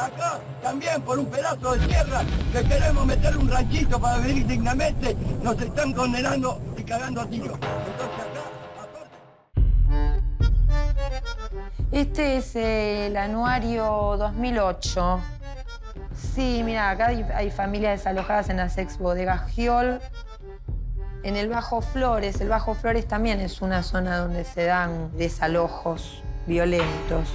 Acá también por un pedazo de tierra que queremos meter un ranchito para vivir dignamente, nos están condenando y cagando a tiros. Entonces acá, Este es el anuario 2008. Sí, mira, acá hay familias desalojadas en las ex bodegas Giol. En el Bajo Flores también es una zona donde se dan desalojos violentos.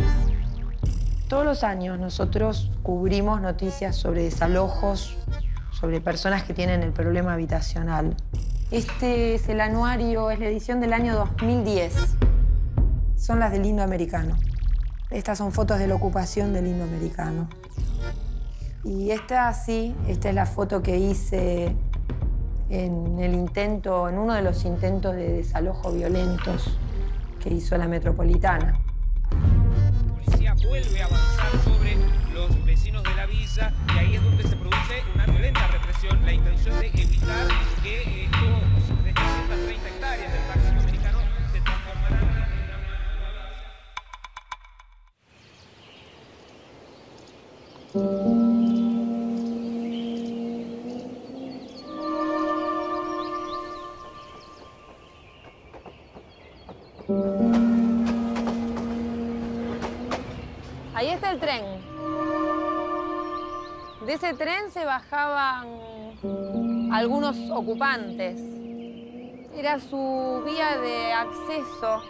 Todos los años nosotros cubrimos noticias sobre desalojos, sobre personas que tienen el problema habitacional. Este es el anuario, es la edición del año 2010. Son las del Indoamericano. Estas son fotos de la ocupación del Indoamericano. Y esta es la foto que hice en uno de los intentos de desalojo violentos que hizo la Metropolitana. La policía vuelve a avanzar sobre los vecinos de la villa y ahí es donde se produce una violenta represión, la intención de evitar que estos 330 hectáreas del parque indoamericano se transformaran en una... Ahí está el tren. De ese tren se bajaban algunos ocupantes. Era su vía de acceso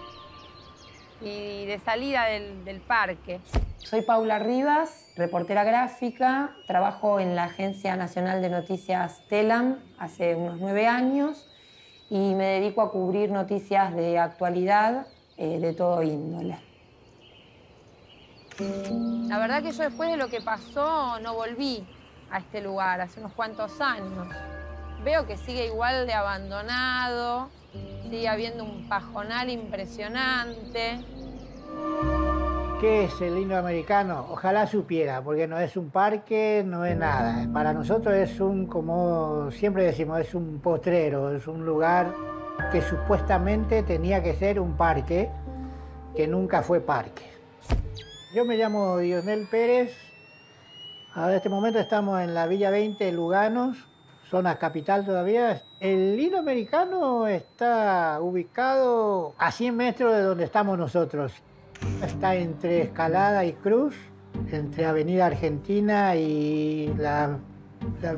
y de salida del parque. Soy Paula Rivas, reportera gráfica. Trabajo en la Agencia Nacional de Noticias TELAM hace unos 9 años y me dedico a cubrir noticias de actualidad de todo índole. La verdad que yo después de lo que pasó no volví a este lugar hace unos cuantos años. Veo que sigue igual de abandonado, sigue habiendo un pajonal impresionante. ¿Qué es el Indoamericano? Ojalá supiera, porque no es un parque, no es nada. Para nosotros es como siempre decimos, es un potrero, es un lugar que supuestamente tenía que ser un parque, que nunca fue parque. Yo me llamo Dionel Pérez. En este momento estamos en la Villa 20 Luganos, zona capital todavía. El Indoamericano está ubicado a 100 metros de donde estamos nosotros. Está entre Escalada y Cruz, entre Avenida Argentina y la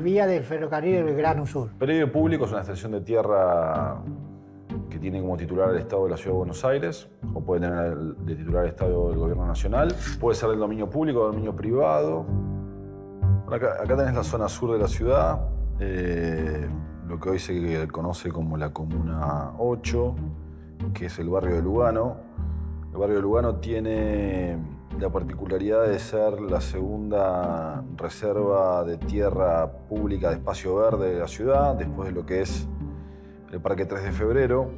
vía del ferrocarril del Belgrano Sur. Predio público es una extensión de tierra que tiene como titular el Estado de la Ciudad de Buenos Aires, o puede tener de titular el Estado del Gobierno Nacional. Puede ser del dominio público o del dominio privado. Acá tenés la zona sur de la ciudad, lo que hoy se conoce como la Comuna 8, que es el barrio de Lugano. El barrio de Lugano tiene la particularidad de ser la segunda reserva de tierra pública de espacio verde de la ciudad, después de lo que es el Parque 3 de Febrero.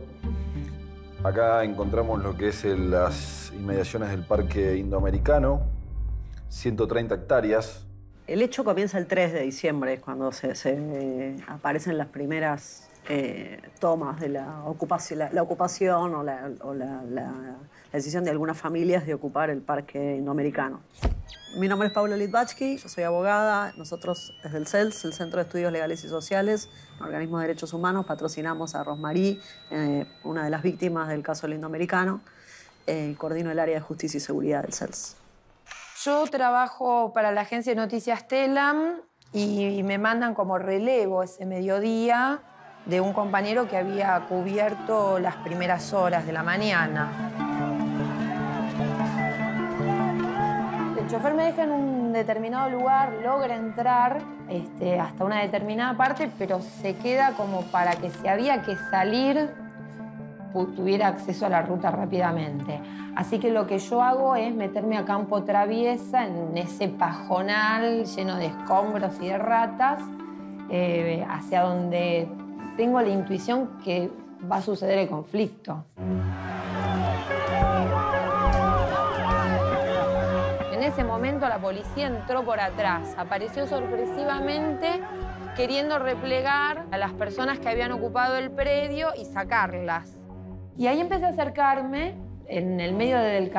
Acá encontramos lo que es las inmediaciones del Parque Indoamericano, 130 hectáreas. El hecho comienza el 3 de diciembre, cuando aparecen las primeras tomas de la ocupación o la decisión de algunas familias de ocupar el Parque Indoamericano. Mi nombre es Paula Litvachki, yo soy abogada. Nosotros desde el CELS, el Centro de Estudios Legales y Sociales, un organismo de derechos humanos, patrocinamos a Rosmarí, una de las víctimas del caso del Indoamericano. Coordino el área de justicia y seguridad del CELS. Yo trabajo para la agencia de noticias TELAM y me mandan como relevo ese mediodía de un compañero que había cubierto las primeras horas de la mañana. El chofer me deja en un determinado lugar, logra entrar hasta una determinada parte, pero se queda como para que si había que salir, tuviera acceso a la ruta rápidamente. Así que lo que yo hago es meterme a campo traviesa en ese pajonal lleno de escombros y de ratas, hacia donde tengo la intuición que va a suceder el conflicto. En ese momento la policía entró por atrás, apareció sorpresivamente queriendo replegar a las personas que habían ocupado el predio y sacarlas. Y ahí empecé a acercarme en el medio del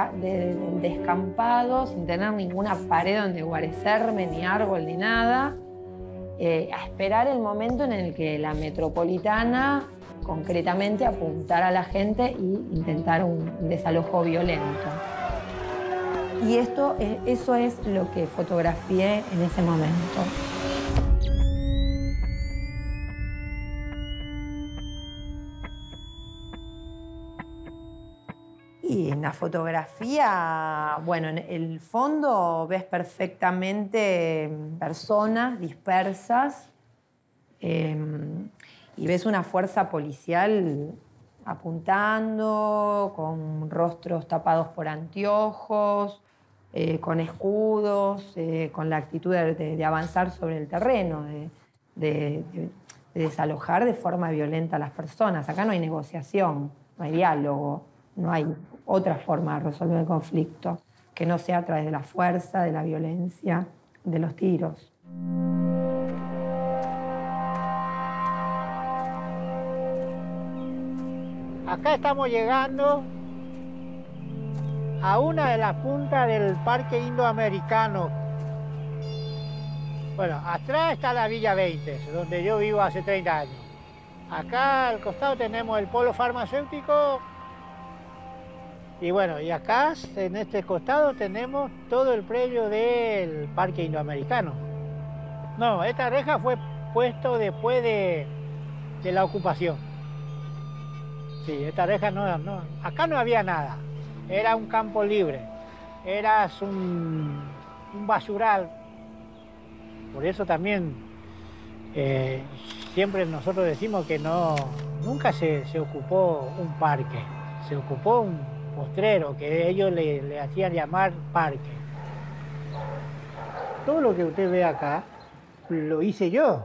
descampado, sin tener ninguna pared donde guarecerme, ni árbol, ni nada, a esperar el momento en el que la metropolitana concretamente apuntara a la gente e intentara un desalojo violento. Y eso es lo que fotografié en ese momento. Y en la fotografía, bueno, en el fondo ves perfectamente personas dispersas y ves una fuerza policial apuntando, con rostros tapados por anteojos, con escudos, con la actitud de avanzar sobre el terreno, de desalojar de forma violenta a las personas. Acá no hay negociación, no hay diálogo, no hay otra forma de resolver el conflicto que no sea a través de la fuerza, de la violencia, de los tiros. Acá estamos llegando a una de las puntas del Parque Indoamericano. Bueno, atrás está la Villa 20, donde yo vivo hace 30 años. Acá al costado tenemos el polo farmacéutico. Y bueno, y acá en este costado tenemos todo el predio del Parque Indoamericano. No, esta reja fue puesto después de la ocupación. Sí, esta reja no, acá no había nada. Era un campo libre, era un basural. Por eso también siempre nosotros decimos que nunca se ocupó un parque, se ocupó un postrero, que ellos le hacían llamar parque. Todo lo que usted ve acá lo hice yo,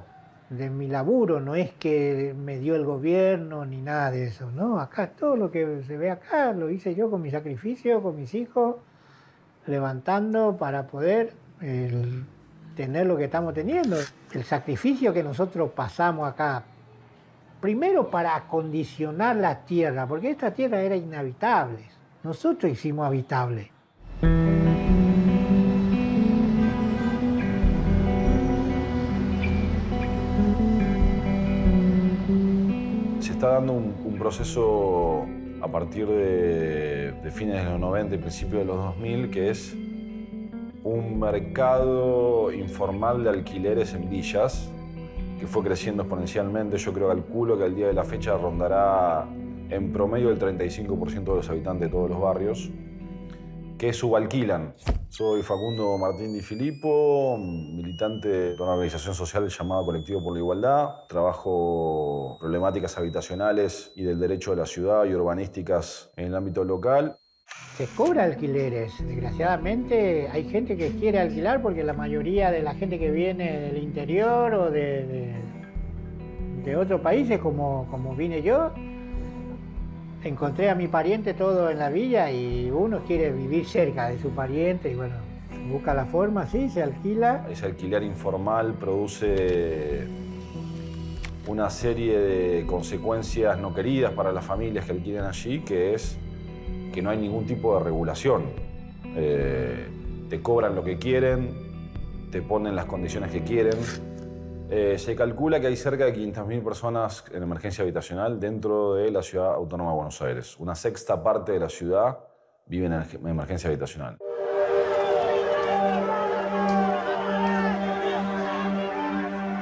de mi laburo, no es que me dio el gobierno ni nada de eso, ¿no? Acá todo lo que se ve acá lo hice yo con mi sacrificio, con mis hijos, levantando para poder tener lo que estamos teniendo. El sacrificio que nosotros pasamos acá, primero para acondicionar la tierra, porque esta tierra era inhabitable. Nosotros hicimos habitable. Se está dando un proceso a partir de fines de los 90 y principios de los 2000, que es un mercado informal de alquileres en villas, que fue creciendo exponencialmente. Yo calculo que al día de la fecha rondará en promedio el 35% de los habitantes de todos los barrios, que subalquilan. Soy Facundo Martín Di Filippo, militante de una organización social llamada Colectivo por la Igualdad. Trabajo problemáticas habitacionales y del derecho de la ciudad y urbanísticas en el ámbito local. Se cobra alquileres. Desgraciadamente hay gente que quiere alquilar porque la mayoría de la gente que viene del interior o de otros países, como vine yo, encontré a mi pariente todo en la villa y uno quiere vivir cerca de su pariente y bueno, busca la forma, sí, se alquila. Ese alquiler informal produce una serie de consecuencias no queridas para las familias que alquilan allí, que es que no hay ningún tipo de regulación. Te cobran lo que quieren, te ponen las condiciones que quieren. Se calcula que hay cerca de 500.000 personas en emergencia habitacional dentro de la Ciudad Autónoma de Buenos Aires. Una sexta parte de la ciudad vive en emergencia habitacional.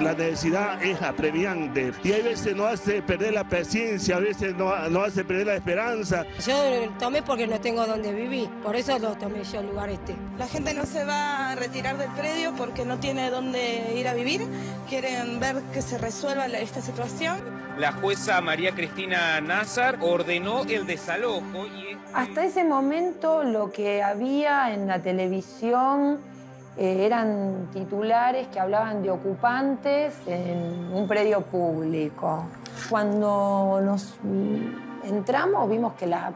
La necesidad es apremiante y a veces nos hace perder la paciencia, a veces nos hace perder la esperanza. Yo lo tomé porque no tengo donde vivir, por eso lo tomé yo el lugar este. La gente no se va a retirar del predio porque no tiene dónde ir a vivir, quieren ver que se resuelva esta situación. La jueza María Cristina Nazar ordenó el desalojo y... Hasta ese momento lo que había en la televisión eran titulares que hablaban de ocupantes en un predio público. Cuando nos entramos vimos que las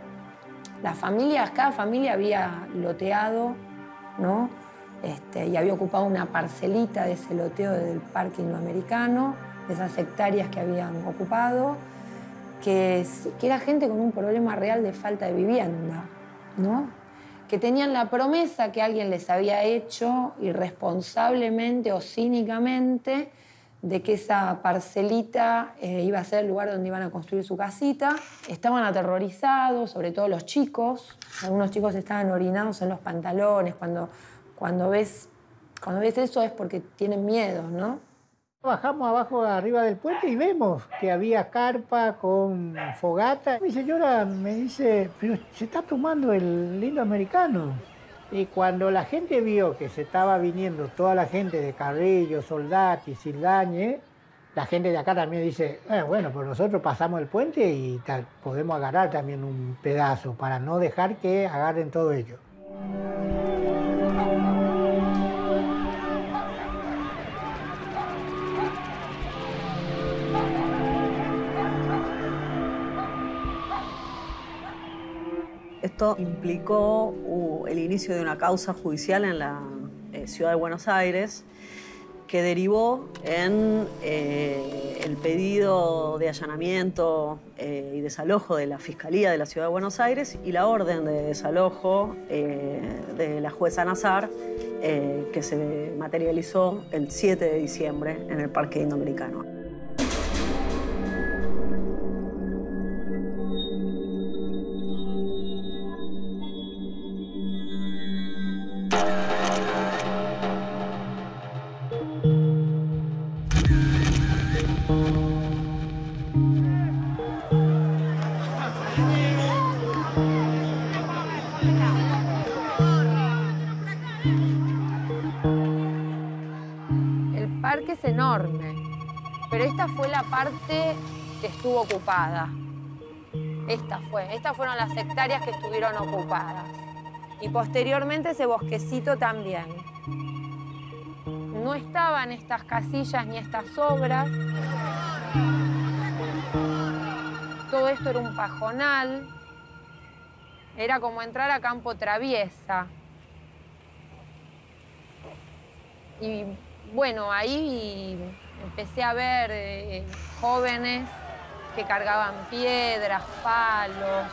familias, cada familia había loteado, ¿no? Y había ocupado una parcelita de ese loteo del Parque Indoamericano, de esas hectáreas que habían ocupado. que era gente con un problema real de falta de vivienda, ¿no? Que tenían la promesa que alguien les había hecho irresponsablemente o cínicamente de que esa parcelita iba a ser el lugar donde iban a construir su casita. Estaban aterrorizados, sobre todo los chicos. Algunos chicos estaban orinados en los pantalones. Cuando ves eso es porque tienen miedo, ¿no? Bajamos abajo, arriba del puente, y vemos que había carpa con fogata. Mi señora me dice, pero se está tomando el lindo americano. Y cuando la gente vio que se estaba viniendo toda la gente de Carrillo, Soldati, Sildañez, la gente de acá también dice, bueno, pues nosotros pasamos el puente y podemos agarrar también un pedazo para no dejar que agarren todo ello. Esto implicó el inicio de una causa judicial en la ciudad de Buenos Aires que derivó en el pedido de allanamiento y desalojo de la Fiscalía de la ciudad de Buenos Aires y la orden de desalojo de la jueza Nazar que se materializó el 7 de diciembre en el Parque Indoamericano. Es enorme, pero esta fue la parte que estuvo ocupada. Estas fueron las hectáreas que estuvieron ocupadas. Y posteriormente ese bosquecito también. No estaban estas casillas ni estas obras. Todo esto era un pajonal. Era como entrar a campo traviesa. Y bueno, ahí empecé a ver jóvenes que cargaban piedras, palos.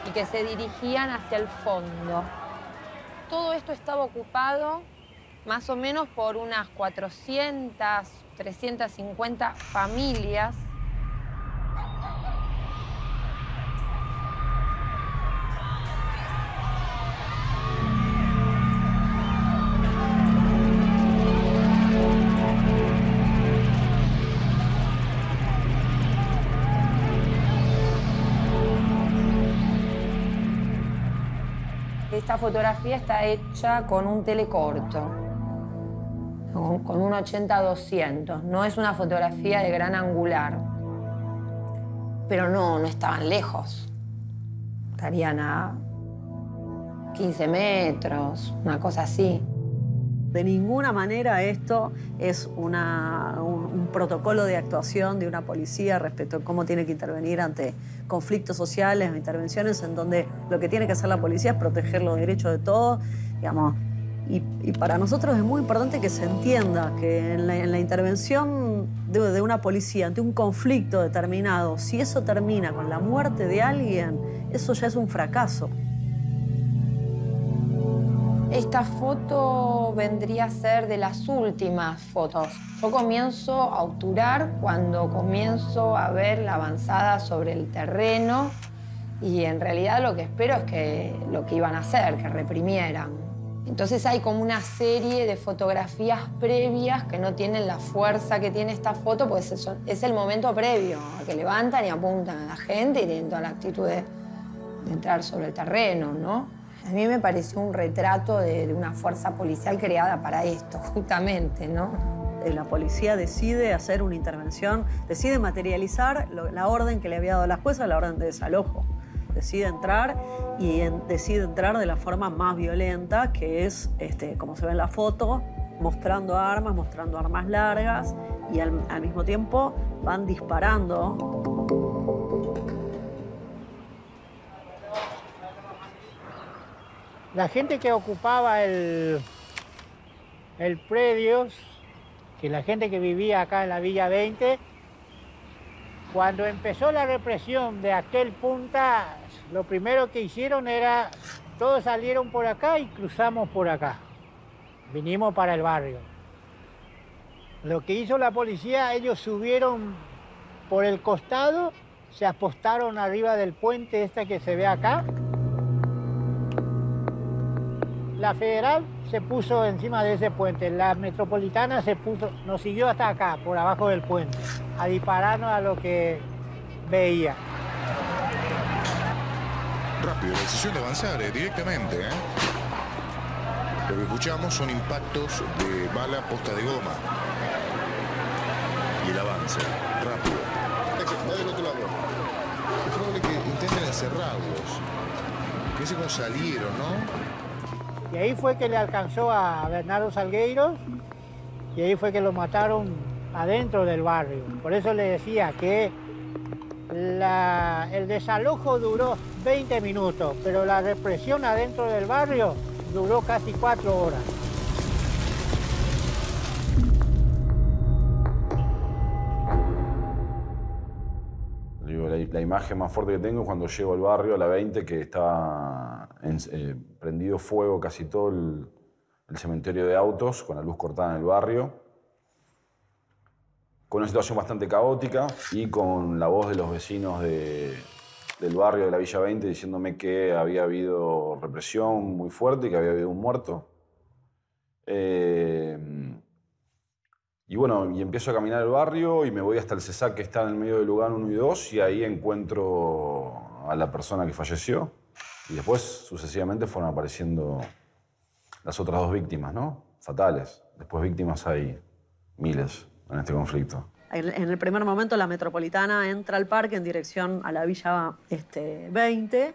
Y que se dirigían hacia el fondo. Todo esto estaba ocupado más o menos por unas 400, 350 familias. Esta fotografía está hecha con un telecorto, con un 80-200. No es una fotografía de gran angular, pero no estaban lejos. Estarían a 15 metros, una cosa así. De ninguna manera esto es un protocolo de actuación de una policía respecto a cómo tiene que intervenir ante conflictos sociales o intervenciones en donde lo que tiene que hacer la policía es proteger los derechos de todos, digamos. Y para nosotros es muy importante que se entienda que en la intervención de una policía ante un conflicto determinado, si eso termina con la muerte de alguien, eso ya es un fracaso. Esta foto vendría a ser de las últimas fotos. Yo comienzo a obturar cuando comienzo a ver la avanzada sobre el terreno y en realidad lo que espero es que lo que iban a hacer, que reprimieran. Entonces hay como una serie de fotografías previas que no tienen la fuerza que tiene esta foto, pues es el momento previo, a que levantan y apuntan a la gente y tienen toda la actitud de entrar sobre el terreno, ¿no? A mí me pareció un retrato de una fuerza policial creada para esto, justamente, ¿no? La policía decide hacer una intervención, decide materializar la orden que le había dado la jueza, la orden de desalojo. Decide entrar y decide entrar de la forma más violenta, que es, como se ve en la foto, mostrando armas largas y al mismo tiempo van disparando. La gente que ocupaba el predio, que la gente que vivía acá en la Villa 20, cuando empezó la represión de aquel punta, lo primero que hicieron era, todos salieron por acá y cruzamos por acá. Vinimos para el barrio. Lo que hizo la policía, ellos subieron por el costado, se apostaron arriba del puente que se ve acá. La Federal se puso encima de ese puente, la Metropolitana nos siguió hasta acá, por abajo del puente, a dispararnos a lo que veía. Rápido, la decisión de avanzar directamente. Lo que escuchamos son impactos de bala posta de goma. Y el avance, rápido. Va del otro lado. Es probable que intenten encerrarlos. Fíjense cómo salieron, ¿no? Y ahí fue que le alcanzó a Bernardo Salgueiros y ahí fue que lo mataron adentro del barrio. Por eso le decía que el desalojo duró 20 minutos, pero la represión adentro del barrio duró casi 4 horas. La imagen más fuerte que tengo es cuando llego al barrio, a la 20, que está prendido fuego casi todo el cementerio de autos, con la luz cortada en el barrio, con una situación bastante caótica y con la voz de los vecinos del barrio de la Villa 20 diciéndome que había habido represión muy fuerte y que había habido un muerto. Y bueno, y empiezo a caminar el barrio y me voy hasta el CESAC que está en el medio de Lugano 1 y 2 y ahí encuentro a la persona que falleció. Y después, sucesivamente, fueron apareciendo las otras 2 víctimas, ¿no? Fatales. Después víctimas hay miles en este conflicto. En el primer momento la Metropolitana entra al parque en dirección a la Villa 20.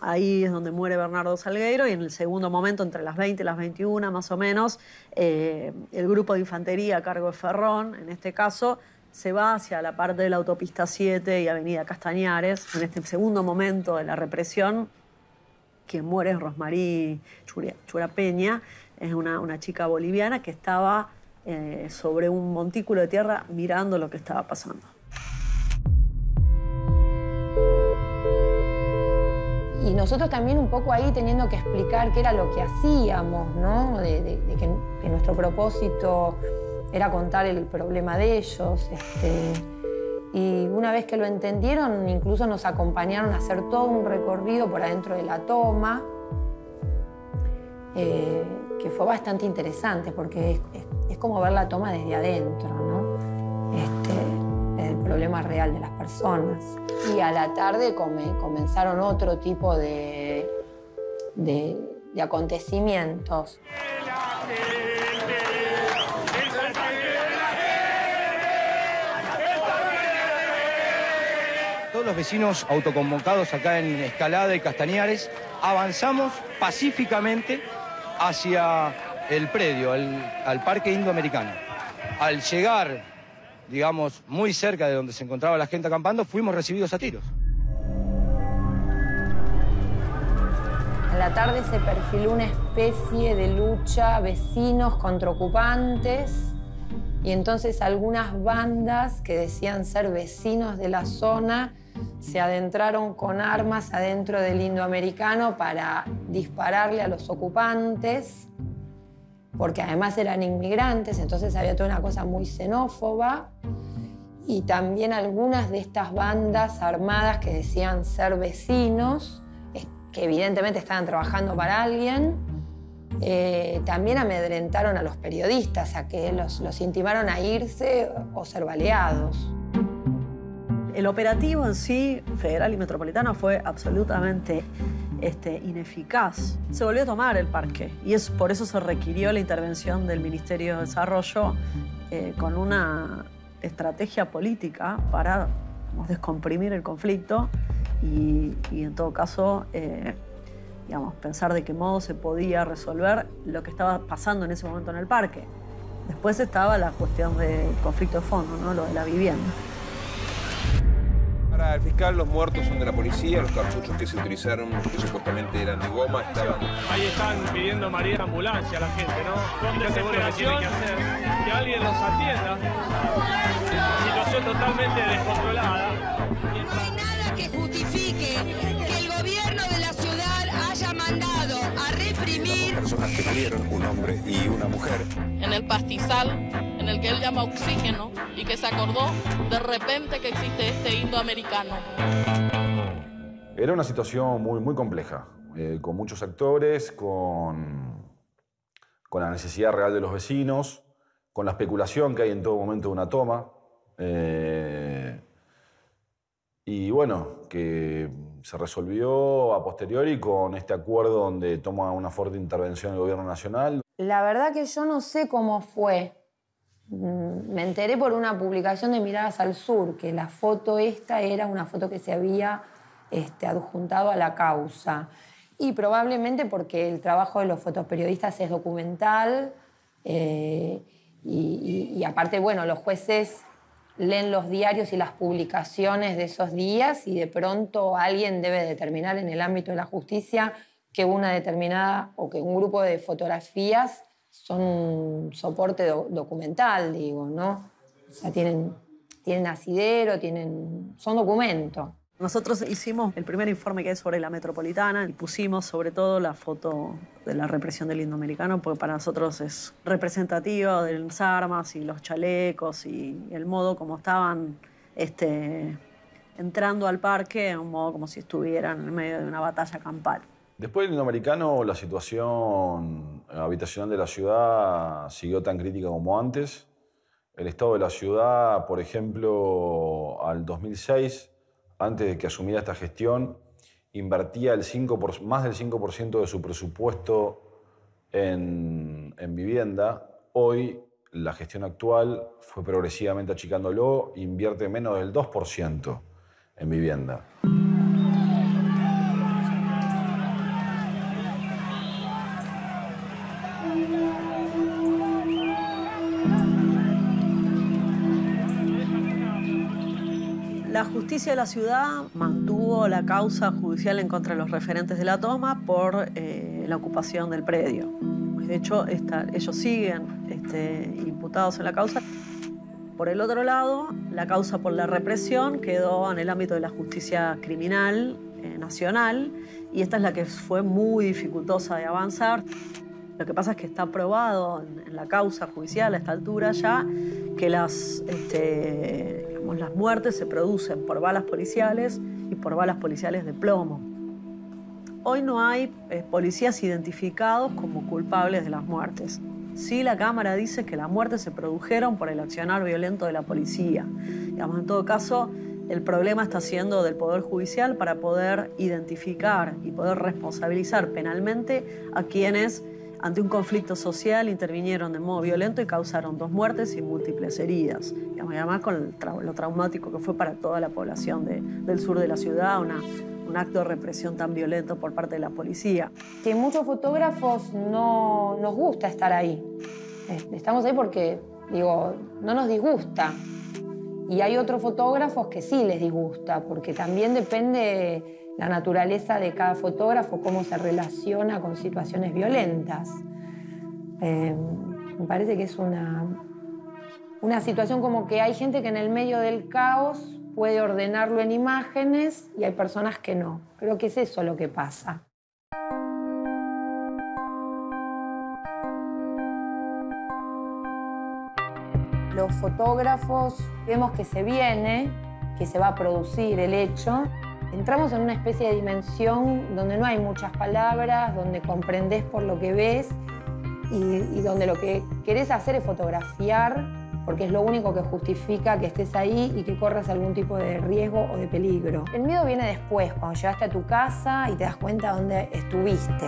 Ahí es donde muere Bernardo Salgueiro y en el segundo momento, entre las 20 y las 21 más o menos, el grupo de infantería a cargo de Ferrón, en este caso, se va hacia la parte de la autopista 7 y avenida Castañares. En este segundo momento de la represión, quien muere es Rosmarie Churapeña, es una chica boliviana que estaba sobre un montículo de tierra mirando lo que estaba pasando. Y nosotros también un poco ahí teniendo que explicar qué era lo que hacíamos, ¿no? De que nuestro propósito era contar el problema de ellos. Y una vez que lo entendieron, incluso nos acompañaron a hacer todo un recorrido por adentro de la toma, que fue bastante interesante, porque es como ver la toma desde adentro, ¿no? El problema real de las personas. Y a la tarde comenzaron otro tipo de acontecimientos. Todos los vecinos autoconvocados acá en Escalada y Castañares avanzamos pacíficamente hacia el predio, al Parque Indoamericano. Al llegar, digamos, muy cerca de donde se encontraba la gente acampando, fuimos recibidos a tiros. A la tarde se perfiló una especie de lucha vecinos contra ocupantes y entonces algunas bandas que decían ser vecinos de la zona se adentraron con armas adentro del Indoamericano para dispararle a los ocupantes, porque además eran inmigrantes, entonces había toda una cosa muy xenófoba. Y también algunas de estas bandas armadas que decían ser vecinos, que evidentemente estaban trabajando para alguien, también amedrentaron a los periodistas, a que los intimaron a irse o ser baleados. El operativo en sí, federal y metropolitano, fue absolutamente ineficaz. Se volvió a tomar el parque y por eso se requirió la intervención del Ministerio de Desarrollo con una estrategia política para descomprimir el conflicto y en todo caso, pensar de qué modo se podía resolver lo que estaba pasando en ese momento en el parque. Después estaba la cuestión del conflicto de fondo, ¿no? Lo de la vivienda. Para el fiscal, los muertos son de la policía, los cartuchos que se utilizaron, que supuestamente eran de goma, estaban... Ahí están pidiendo María ambulancia a la gente, ¿no? Con desesperación, que alguien los atienda. Situación totalmente descontrolada. No hay nada que justifique que el gobierno de la ciudad haya mandado a reprimir personas que murieron, un hombre y una mujer. En el pastizal, en el que él llama oxígeno, y que se acordó de repente que existe este indoamericano. Era una situación muy compleja, con muchos actores, con la necesidad real de los vecinos, con la especulación que hay en todo momento de una toma. Y bueno, que se resolvió a posteriori con este acuerdo donde toma una fuerte intervención el gobierno nacional. La verdad que yo no sé cómo fue. Me enteré por una publicación de Miradas al Sur, que la foto esta era una foto que se había adjuntado a la causa. Y probablemente porque el trabajo de los fotoperiodistas es documental y aparte, bueno, los jueces leen los diarios y las publicaciones de esos días y de pronto alguien debe determinar en el ámbito de la justicia que una determinada o que un grupo de fotografías son un soporte documental, digo, ¿no? O sea, tienen asidero, son documentos. Nosotros hicimos el primer informe que es sobre la metropolitana y pusimos sobre todo la foto de la represión del indoamericano porque para nosotros es representativa de las armas y los chalecos y el modo como estaban entrando al parque, un modo como si estuvieran en medio de una batalla campal. Después del indoamericano, la situación habitacional de la ciudad siguió tan crítica como antes. El estado de la ciudad, por ejemplo, al 2006, antes de que asumiera esta gestión, invertía más del 5% de su presupuesto en vivienda. Hoy, la gestión actual fue progresivamente achicándolo, invierte menos del 2% en vivienda. La justicia de la ciudad mantuvo la causa judicial en contra de los referentes de la toma por la ocupación del predio. De hecho, ellos siguen imputados en la causa. Por el otro lado, la causa por la represión quedó en el ámbito de la justicia criminal nacional y esta es la que fue muy dificultosa de avanzar. Lo que pasa es que está probado en la causa judicial a esta altura ya que las muertes se producen por balas policiales y por balas policiales de plomo. Hoy no hay policías identificados como culpables de las muertes. Sí, la Cámara dice que las muertes se produjeron por el accionar violento de la policía. Digamos, en todo caso, el problema está siendo del Poder Judicial para poder identificar y poder responsabilizar penalmente a quienes ante un conflicto social intervinieron de modo violento y causaron 2 muertes y múltiples heridas. Y además con lo traumático que fue para toda la población del sur de la ciudad, un acto de represión tan violento por parte de la policía. Que muchos fotógrafos no nos gusta estar ahí. Estamos ahí porque, digo, no nos disgusta. Y hay otros fotógrafos que sí les disgusta, porque también depende la naturaleza de cada fotógrafo, cómo se relaciona con situaciones violentas. Me parece que es una situación como que hay gente que en el medio del caos puede ordenarlo en imágenes y hay personas que no. Creo que es eso lo que pasa. Los fotógrafos vemos que se viene, que se va a producir el hecho. Entramos en una especie de dimensión donde no hay muchas palabras, donde comprendés por lo que ves y donde lo que querés hacer es fotografiar porque es lo único que justifica que estés ahí y que corras algún tipo de riesgo o de peligro. El miedo viene después, cuando llegaste a tu casa y te das cuenta dónde estuviste.